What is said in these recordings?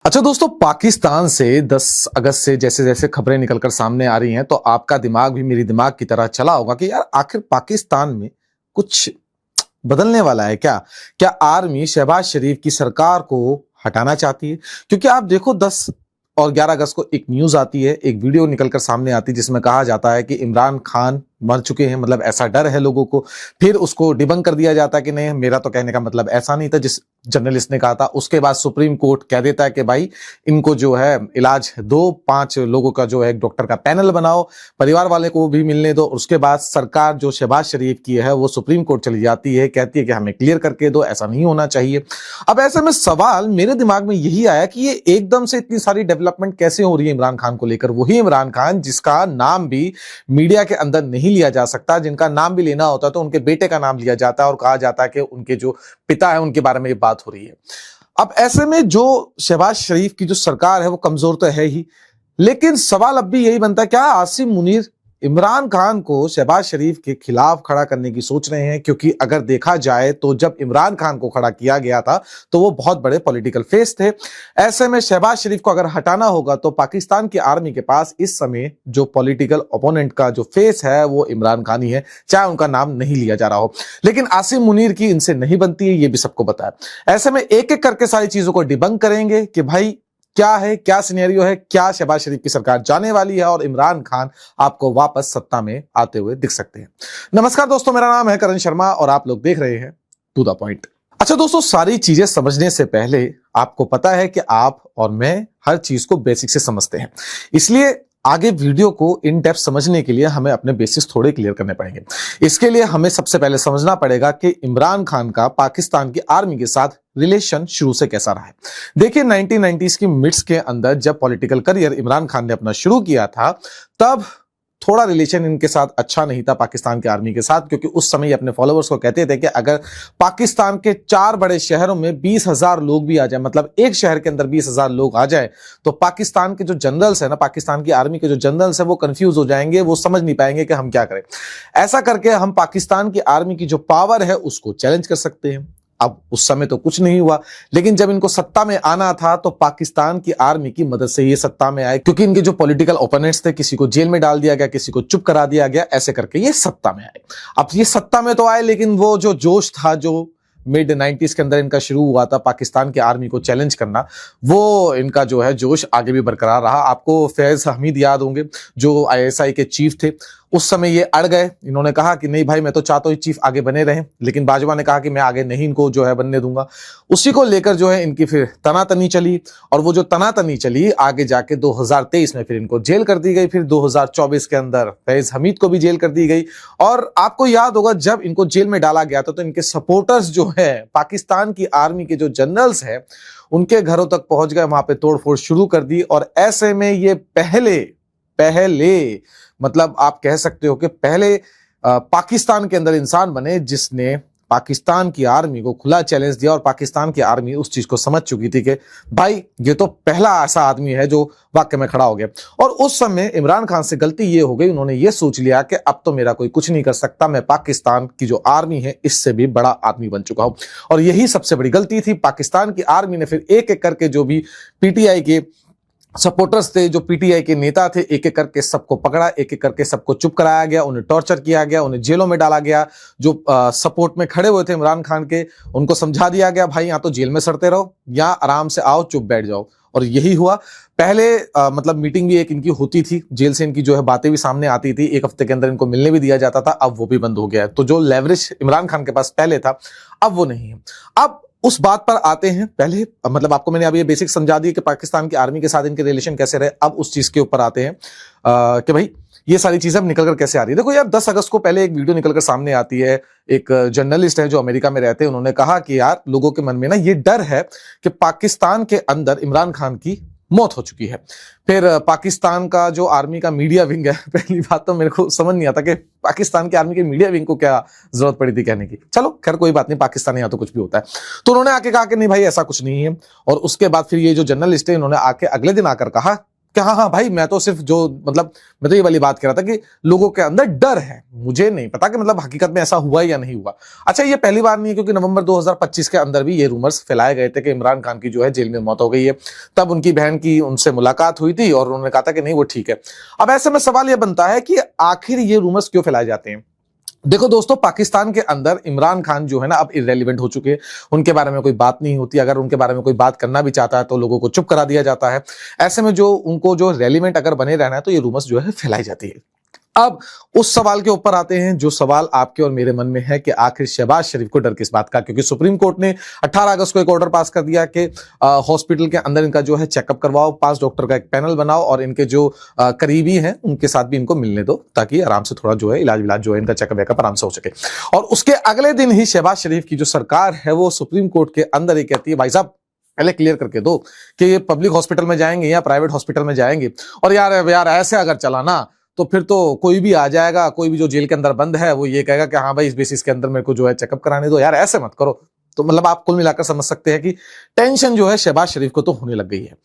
अच्छा दोस्तों, पाकिस्तान से 10 अगस्त से जैसे जैसे खबरें निकलकर सामने आ रही हैं तो आपका दिमाग भी मेरी दिमाग की तरह चला होगा कि यार आखिर पाकिस्तान में कुछ बदलने वाला है क्या? क्या आर्मी शहबाज शरीफ की सरकार को हटाना चाहती है? क्योंकि आप देखो 10 और 11 अगस्त को एक न्यूज आती है, एक वीडियो निकलकर सामने आती है जिसमें कहा जाता है कि इमरान खान मर चुके हैं, मतलब ऐसा डर है लोगों को। फिर उसको डिबंक कर दिया जाता है कि नहीं, मेरा तो कहने का मतलब ऐसा नहीं था जिस जर्नलिस्ट ने कहा था। उसके बाद सुप्रीम कोर्ट कह देता है कि भाई इनको जो है इलाज दो, 5 लोगों का जो है एक डॉक्टर का पैनल बनाओ, परिवार वाले को भी मिलने दो। उसके बाद सरकार जो शहबाज शरीफ की है वो सुप्रीम कोर्ट चली जाती है, कहती है कि हमें क्लियर करके दो, ऐसा नहीं होना चाहिए। अब ऐसे में सवाल मेरे दिमाग में यही आया कि ये एकदम से इतनी सारी डेवलपमेंट कैसे हो रही है इमरान खान को लेकर। वही इमरान खान जिसका नाम भी मीडिया के अंदर नहीं लिया जा सकता, जिनका नाम भी लेना होता है तो उनके बेटे का नाम लिया जाता है और कहा जाता है कि उनके जो पिता है उनके बारे में ये बात हो रही है। अब ऐसे में जो शहबाज शरीफ की जो सरकार है वो कमजोर तो है ही, लेकिन सवाल अब भी यही बनता है क्या आसिम मुनीर इमरान खान को शहबाज शरीफ के खिलाफ खड़ा करने की सोच रहे हैं? क्योंकि अगर देखा जाए तो जब इमरान खान को खड़ा किया गया था तो वो बहुत बड़े पॉलिटिकल फेस थे। ऐसे में शहबाज शरीफ को अगर हटाना होगा तो पाकिस्तान की आर्मी के पास इस समय जो पॉलिटिकल ओपोनेंट का जो फेस है वो इमरान खान ही है, चाहे उनका नाम नहीं लिया जा रहा हो। लेकिन आसिम मुनीर की इनसे नहीं बनती है, ये भी सबको पता है। ऐसे में एक एक करके सारी चीजों को डिबंक करेंगे कि भाई क्या है, क्या सिनेरियो है, क्या शहबाज शरीफ की सरकार जाने वाली है और इमरान खान आपको वापस सत्ता में आते हुए दिख सकते हैं। नमस्कार दोस्तों, मेरा नाम है करण शर्मा और आप लोग देख रहे हैं टू द पॉइंट। अच्छा दोस्तों, सारी चीजें समझने से पहले आपको पता है कि आप और मैं हर चीज को बेसिक से समझते हैं, इसलिए आगे वीडियो को इन डेप्थ समझने के लिए हमें अपने बेसिक्स थोड़े क्लियर करने पड़ेंगे। इसके लिए हमें सबसे पहले समझना पड़ेगा कि इमरान खान का पाकिस्तान की आर्मी के साथ रिलेशन शुरू से कैसा रहा है। देखिए 1990s की मिड्स के अंदर जब पॉलिटिकल करियर इमरान खान ने अपना शुरू किया था तब थोड़ा रिलेशन इनके साथ अच्छा नहीं था पाकिस्तान की आर्मी के साथ, क्योंकि उस समय अपने फॉलोअर्स को कहते थे कि अगर पाकिस्तान के 4 बड़े शहरों में 20,000 लोग भी आ जाए, मतलब एक शहर के अंदर 20,000 लोग आ जाए तो पाकिस्तान के जो जनरल्स है ना, पाकिस्तान की आर्मी के जो जनरल्स है वो कंफ्यूज हो जाएंगे, वो समझ नहीं पाएंगे कि हम क्या करें। ऐसा करके हम पाकिस्तान की आर्मी की जो पावर है उसको चैलेंज कर सकते हैं। अब उस समय तो कुछ नहीं हुआ, लेकिन जब इनको सत्ता में आना था तो पाकिस्तान की आर्मी की मदद से ये सत्ता में आए, क्योंकि इनके जो पॉलिटिकल ओपोनेंट्स थे, किसी को जेल में डाल दिया गया, किसी को चुप करा दिया गया, ऐसे करके ये सत्ता में आए। अब ये सत्ता में तो आए, लेकिन वो जो जोश था जो मिड 90s के अंदर इनका शुरू हुआ था पाकिस्तान की आर्मी को चैलेंज करना, वो इनका जो है जोश आगे भी बरकरार रहा। आपको फैज हमीद याद होंगे जो आईएसआई के चीफ थे, उस समय ये अड़ गए। इन्होंने कहा कि नहीं भाई, मैं तो चाहता हूं चीफ आगे बने रहें, लेकिन बाजवा ने कहा कि मैं आगे नहीं इनको जो है बनने दूंगा। उसी को लेकर जो है इनकी फिर तनातनी चली, और वो जो तनातनी चली आगे जाके 2023 में फिर इनको जेल कर दी गई, फिर 2024 के अंदर फैज हमीद को भी जेल कर दी गई। और आपको याद होगा जब इनको जेल में डाला गया था तो इनके सपोर्टर्स जो है पाकिस्तान की आर्मी के जो जनरल्स हैं उनके घरों तक पहुंच गए, वहां पे तोड़फोड़ शुरू कर दी। और ऐसे में ये पहले मतलब आप कह सकते हो कि पहले पाकिस्तान के अंदर इंसान बने जिसने पाकिस्तान की आर्मी को खुला चैलेंज दिया, और पाकिस्तान की आर्मी उस चीज को समझ चुकी थी कि भाई ये तो पहला ऐसा आदमी है जो वाकई में खड़ा हो गया। और उस समय इमरान खान से गलती ये हो गई, उन्होंने ये सोच लिया कि अब तो मेरा कोई कुछ नहीं कर सकता, मैं पाकिस्तान की जो आर्मी है इससे भी बड़ा आदमी बन चुका हूं। और यही सबसे बड़ी गलती थी। पाकिस्तान की आर्मी ने फिर एक एक करके जो भी पीटीआई के सपोर्टर्स थे, जो पीटीआई के नेता थे, एक एक करके सबको पकड़ा, एक एक करके सबको चुप कराया गया, उन्हें टॉर्चर किया गया, उन्हें जेलों में डाला गया। जो सपोर्ट में खड़े हुए थे इमरान खान के, उनको समझा दिया गया भाई या तो जेल में सड़ते रहो या आराम से आओ, चुप बैठ जाओ। और यही हुआ। पहले मतलब मीटिंग भी एक इनकी होती थी, जेल से इनकी जो है बातें भी सामने आती थी, एक हफ्ते के अंदर इनको मिलने भी दिया जाता था, अब वो भी बंद हो गया है। तो जो लेवरेज इमरान खान के पास पहले था अब वो नहीं है। अब उस बात पर आते हैं, पहले मतलब आपको मैंने अभी ये बेसिक समझा दी कि पाकिस्तान की आर्मी के साथ इनके रिलेशन कैसे रहे। अब उस चीज के ऊपर आते हैं कि भाई ये सारी चीजें अब निकल कर कैसे आ रही है। देखो यार 10 अगस्त को पहले एक वीडियो निकल कर सामने आती है, एक जर्नलिस्ट है जो अमेरिका में रहते हैं, उन्होंने कहा कि यार लोगों के मन में ना ये डर है कि पाकिस्तान के अंदर इमरान खान की मौत हो चुकी है। फिर पाकिस्तान का जो आर्मी का मीडिया विंग है, पहली बात तो मेरे को समझ नहीं आता कि पाकिस्तान की आर्मी के मीडिया विंग को क्या जरूरत पड़ी थी कहने की। चलो खैर कोई बात नहीं, पाकिस्तान यहाँ तो कुछ भी होता है। तो उन्होंने आके कहा कि नहीं भाई ऐसा कुछ नहीं है। और उसके बाद फिर ये जो जर्नलिस्ट है इन्होंने आके अगले दिन आकर कहा कि हाँ हाँ भाई, मैं तो सिर्फ जो मतलब मैं तो ये वाली बात कह रहा था कि लोगों के अंदर डर है, मुझे नहीं पता कि मतलब हकीकत में ऐसा हुआ या नहीं हुआ। अच्छा, ये पहली बार नहीं है, क्योंकि नवंबर 2025 के अंदर भी ये रूमर्स फैलाए गए थे कि इमरान खान की जो है जेल में मौत हो गई है। तब उनकी बहन की उनसे मुलाकात हुई थी और उन्होंने कहा था कि नहीं वो ठीक है। अब ऐसे में सवाल यह बनता है कि आखिर ये रूमर्स क्यों फैलाए जाते हैं। देखो दोस्तों, पाकिस्तान के अंदर इमरान खान जो है ना अब इररेलेवेंट हो चुके हैं, उनके बारे में कोई बात नहीं होती। अगर उनके बारे में कोई बात करना भी चाहता है तो लोगों को चुप करा दिया जाता है। ऐसे में जो उनको जो रेलिवेंट अगर बने रहना है तो ये रूमर्स जो है फैलाई जाती है। अब उस सवाल के ऊपर आते हैं जो सवाल आपके और मेरे मन में है कि आखिर शहबाज शरीफ को डर किस बात का, क्योंकि सुप्रीम कोर्ट ने 18 अगस्त को एक ऑर्डर पास कर दिया कि हॉस्पिटल के अंदर इनका जो है चेकअप करवाओ, 5 डॉक्टर का एक पैनल बनाओ और इनके जो करीबी हैं उनके साथ भी इनको मिलने दो, ताकि आराम से थोड़ा जो है इलाज जो है इनका चेकअप वेकअप आराम से हो सके। और उसके अगले दिन ही शहबाज शरीफ की जो सरकार है वो सुप्रीम कोर्ट के अंदर ही कहती है, भाई साहब पहले क्लियर करके दो कि ये पब्लिक हॉस्पिटल में जाएंगे या प्राइवेट हॉस्पिटल में जाएंगे। और यार ऐसे अगर चला ना तो फिर तो कोई भी आ जाएगा, कोई भी जो जेल के अंदर बंद है वो ये कहेगा कि हाँ भाई इस बेसिस के अंदर मेरे को जो है चेकअप कराने दो, यार ऐसे मत करो। तो मतलब आप कुल मिलाकर समझ सकते हैं कि टेंशन जो है शहबाज शरीफ को तो होने लग गई है।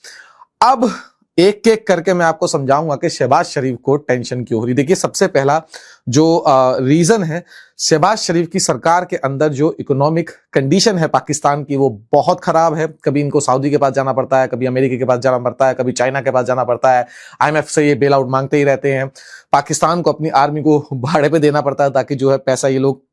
अब एक एक करके मैं आपको समझाऊंगा कि शहबाज शरीफ को टेंशन क्यों हो रही। देखिए, सबसे पहला जो रीजन है, शहबाज शरीफ की सरकार के अंदर जो इकोनॉमिक कंडीशन है पाकिस्तान की वो बहुत खराब है। कभी इनको सऊदी के पास जाना पड़ता है, कभी अमेरिका के पास जाना पड़ता है, कभी चाइना के पास जाना पड़ता है, IMF से ये बेल आउट मांगते ही रहते हैं। पाकिस्तान को अपनी आर्मी को भाड़े पे देना पड़ता है ताकि जो है पैसा ये लोग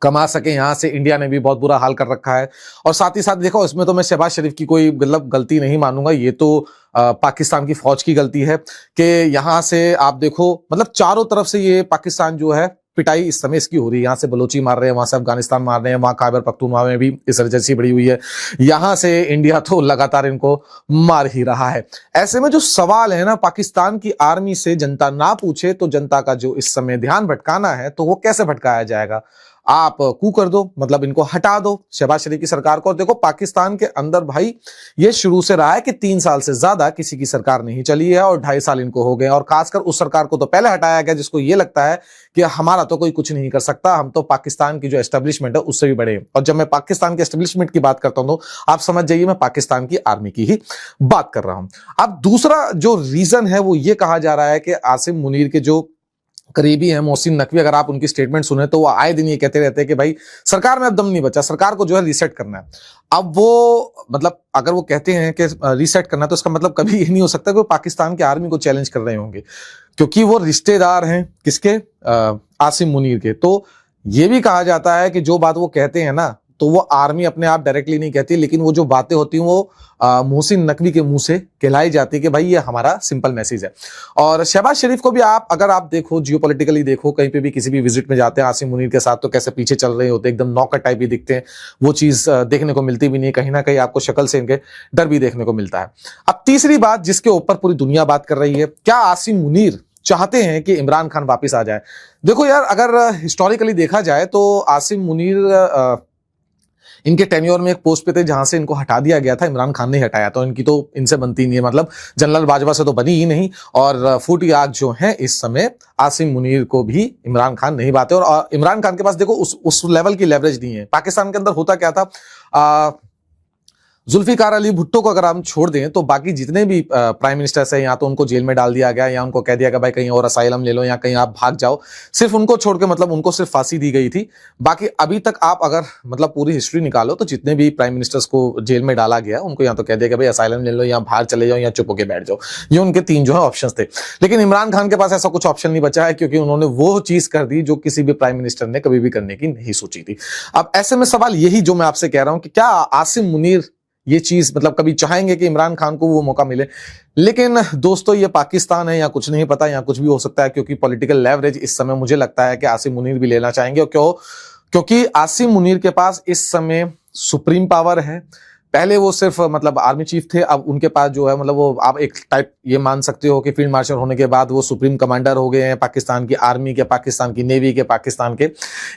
कमा सके यहां से। इंडिया ने भी बहुत बुरा हाल कर रखा है। और साथ ही साथ देखो, इसमें तो मैं शहबाज शरीफ की कोई मतलब गलती नहीं मानूंगा, ये तो पाकिस्तान की फौज की गलती है कि यहां से आप देखो मतलब चारों तरफ से ये पाकिस्तान जो है पिटाई इस समय इसकी हो रही है। यहाँ से बलोची मार रहे हैं, वहां से अफगानिस्तान मार रहे हैं, वहां खैबर पख्तूनख्वा में भी इंसर्जेंसी बढ़ी हुई है, यहां से इंडिया तो लगातार इनको मार ही रहा है। ऐसे में जो सवाल है ना, पाकिस्तान की आर्मी से जनता ना पूछे तो जनता का जो इस समय ध्यान भटकाना है तो वो कैसे भटकाया जाएगा। आप कू कर दो, मतलब इनको हटा दो शहबाज शरीफ की सरकार को। देखो, पाकिस्तान के अंदर भाई ये शुरू से रहा है कि 3 साल से ज्यादा किसी की सरकार नहीं चली है और 2.5 साल इनको हो गए। और खासकर उस सरकार को तो पहले हटाया गया जिसको ये लगता है कि हमारा तो कोई कुछ नहीं कर सकता, हम तो पाकिस्तान की जो एस्टेब्लिशमेंट है उससे भी बड़े हैं। और जब मैं पाकिस्तान के एस्टेब्लिशमेंट की बात करता हूं तो आप समझ जाइए मैं पाकिस्तान की आर्मी की ही बात कर रहा हूं। अब दूसरा जो रीजन है वो ये कहा जा रहा है कि आसिम मुनीर के जो करीबी है मोहसिन नकवी, अगर आप उनकी स्टेटमेंट सुने तो वो आए दिन ये कहते रहते हैं कि भाई सरकार में अब दम नहीं बचा, सरकार को जो है रीसेट करना है। अब वो मतलब अगर वो कहते हैं कि रीसेट करना तो इसका मतलब कभी ये नहीं हो सकता कि वो पाकिस्तान की आर्मी को चैलेंज कर रहे होंगे, क्योंकि वो रिश्तेदार हैं किसके, आसिम मुनीर के। तो ये भी कहा जाता है कि जो बात वो कहते हैं ना तो वो आर्मी अपने आप डायरेक्टली नहीं कहती, लेकिन वो जो बातें होती हैं वो मोहसिन नकवी के मुंह से कहलाई जाती है कि भाई ये हमारा सिंपल मैसेज है। और शहबाज शरीफ को भी अगर आप देखो जियोपॉलिटिकली देखो, कहीं पे भी किसी भी विजिट में जाते हैं आसिम मुनीर के साथ तो कैसे पीछे चल रहे होते हैं, एकदम नौकर टाइप ही दिखते हैं। वो चीज देखने को मिलती भी नहीं है, कहीं ना कहीं आपको शक्ल से इनके डर भी देखने को मिलता है। अब तीसरी बात जिसके ऊपर पूरी दुनिया बात कर रही है, क्या आसिम मुनीर चाहते हैं कि इमरान खान वापिस आ जाए। देखो यार, अगर हिस्टोरिकली देखा जाए तो आसिम मुनीर इनके टेन्योर में एक पोस्ट पे थे जहां से इनको हटा दिया गया था, इमरान खान ने हटाया, तो इनकी तो इनसे बनती नहीं है, मतलब जनरल बाजवा से तो बनी ही नहीं। और फूटी आग जो है इस समय आसिम मुनीर को भी इमरान खान नहीं बाते। और इमरान खान के पास देखो उस लेवल की लेवरेज नहीं है। पाकिस्तान के अंदर होता क्या था, जुल्फिकार अली भुट्टो को अगर हम छोड़ दें तो बाकी जितने भी प्राइम मिनिस्टर्स हैं या तो उनको जेल में डाल दिया गया या उनको कह दिया गया भाई कहीं और असाइलम ले लो या कहीं आप भाग जाओ। सिर्फ उनको छोड़ के मतलब उनको सिर्फ फांसी दी गई थी। बाकी अभी तक आप अगर मतलब पूरी हिस्ट्री निकालो तो जितने भी प्राइम मिनिस्टर्स को जेल में डाला गया उनको या तो कह दिया गया भाई असाइलम ले लो या बाहर चले जाओ या चुप होके बैठ जाओ। ये उनके 3 जो है ऑप्शन थे। लेकिन इमरान खान के पास ऐसा कुछ ऑप्शन नहीं बचा है, क्योंकि उन्होंने वो चीज कर दी जो किसी भी प्राइम मिनिस्टर ने कभी भी करने की नहीं सोची थी। अब ऐसे में सवाल यही जो मैं आपसे कह रहा हूं कि क्या आसिम मुनीर ये चीज मतलब कभी चाहेंगे कि इमरान खान को वो मौका मिले। लेकिन दोस्तों ये पाकिस्तान है, या कुछ नहीं पता, या कुछ भी हो सकता है, क्योंकि पॉलिटिकल लेवरेज इस समय मुझे लगता है कि आसिम मुनीर भी लेना चाहेंगे। और क्यों? क्योंकि आसिम मुनीर के पास इस समय सुप्रीम पावर है। पहले वो सिर्फ मतलब आर्मी चीफ थे, अब उनके पास जो है मतलब वो आप एक टाइप ये मान सकते हो कि फील्ड मार्शल होने के बाद वो सुप्रीम कमांडर हो गए हैं पाकिस्तान की आर्मी के, पाकिस्तान की नेवी के, पाकिस्तान के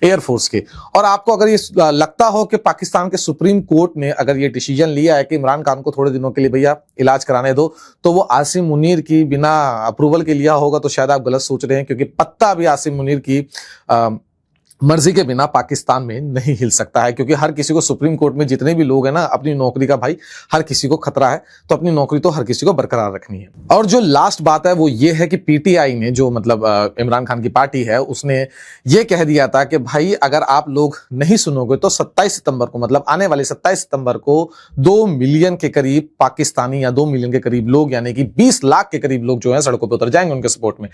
एयरफोर्स के। और आपको अगर ये लगता हो कि पाकिस्तान के सुप्रीम कोर्ट ने अगर ये डिसीजन लिया है कि इमरान खान को थोड़े दिनों के लिए भैया इलाज कराने दो, तो वो आसिम मुनीर की बिना अप्रूवल के लिया होगा, तो शायद आप गलत सोच रहे हैं, क्योंकि पत्ता भी आसिम मुनीर की मर्जी के बिना पाकिस्तान में नहीं हिल सकता है, क्योंकि हर किसी को, सुप्रीम कोर्ट में जितने भी लोग हैं ना, अपनी नौकरी का भाई हर किसी को खतरा है, तो अपनी नौकरी तो हर किसी को बरकरार रखनी है। और जो लास्ट बात है वो ये है कि पीटीआई ने, जो मतलब इमरान खान की पार्टी है, उसने ये कह दिया था कि भाई अगर आप लोग नहीं सुनोगे तो 27 सितंबर को, मतलब आने वाले 27 सितंबर को 2 मिलियन के करीब पाकिस्तानी, या 2 मिलियन के करीब लोग, यानी कि 20 लाख के करीब लोग जो है सड़कों पर उतर जाएंगे उनके सपोर्ट में।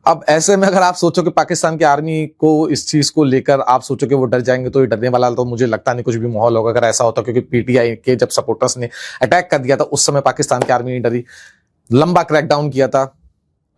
अब ऐसे में अगर आप सोचो कि पाकिस्तान की आर्मी को इस चीज को लेकर आप सोचो कि वो डर जाएंगे, तो ये डरने वाला तो मुझे लगता नहीं कुछ भी माहौल होगा अगर ऐसा होता, क्योंकि पीटीआई के जब सपोर्टर्स ने अटैक कर दिया था उस समय पाकिस्तान की आर्मी नहीं डरी, लंबा क्रैकडाउन किया था,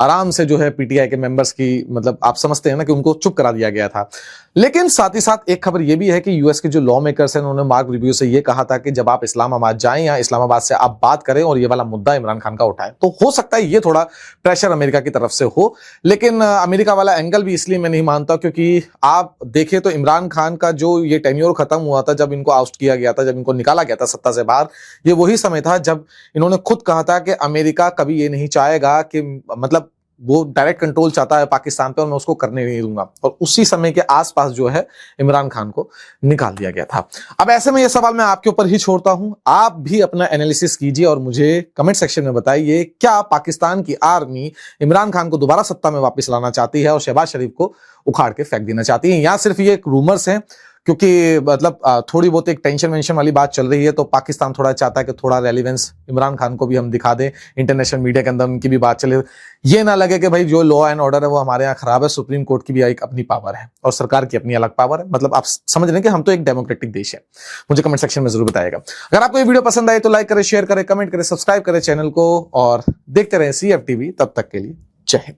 आराम से जो है पीटीआई के मेंबर्स की, मतलब आप समझते हैं ना कि उनको चुप करा दिया गया था। लेकिन साथ ही साथ एक खबर यह भी है कि यूएस के जो लॉ मेकर्स हैं, उन्होंने मार्क रिव्यू से यह कहा था कि जब आप इस्लामाबाद जाएं या इस्लामाबाद से आप बात करें और ये वाला मुद्दा इमरान खान का उठाएं, तो हो सकता है ये थोड़ा प्रेशर अमेरिका की तरफ से हो। लेकिन अमेरिका वाला एंगल भी इसलिए मैं नहीं मानता क्योंकि आप देखें तो इमरान खान का जो ये टेन्योर खत्म हुआ था, जब इनको आउस्ट किया गया था, जब इनको निकाला गया था सत्ता से बाहर, ये वही समय था जब इन्होंने खुद कहा था कि अमेरिका कभी ये नहीं चाहेगा कि, मतलब वो डायरेक्ट कंट्रोल चाहता है पाकिस्तान पे और मैं उसको करने नहीं दूंगा, और उसी समय के आसपास जो है इमरान खान को निकाल दिया गया था। अब ऐसे में ये सवाल मैं आपके ऊपर ही छोड़ता हूं, आप भी अपना एनालिसिस कीजिए और मुझे कमेंट सेक्शन में बताइए, क्या पाकिस्तान की आर्मी इमरान खान को दोबारा सत्ता में वापस लाना चाहती है और शहबाज शरीफ को उखाड़ के फेंक देना चाहती है, या सिर्फ ये एक रूमर्स हैं? क्योंकि मतलब थोड़ी बहुत एक टेंशन वेंशन वाली बात चल रही है, तो पाकिस्तान थोड़ा चाहता है कि थोड़ा रेलिवेंस इमरान खान को भी हम दिखा दें, इंटरनेशनल मीडिया के अंदर उनकी भी बात चले, ये ना लगे कि भाई जो लॉ एंड ऑर्डर है वो हमारे यहाँ खराब है, सुप्रीम कोर्ट की भी एक अपनी पावर है और सरकार की अपनी अलग पावर है। मतलब आप समझ रहे हैं कि हम तो एक डेमोक्रेटिक देश है। मुझे कमेंट सेक्शन में जरूर बताइएगा। अगर आपको ये वीडियो पसंद आए तो लाइक करें, शेयर करें, कमेंट करें, सब्सक्राइब करें चैनल को और देखते रहें CF TV। तब तक के लिए जय हिंद।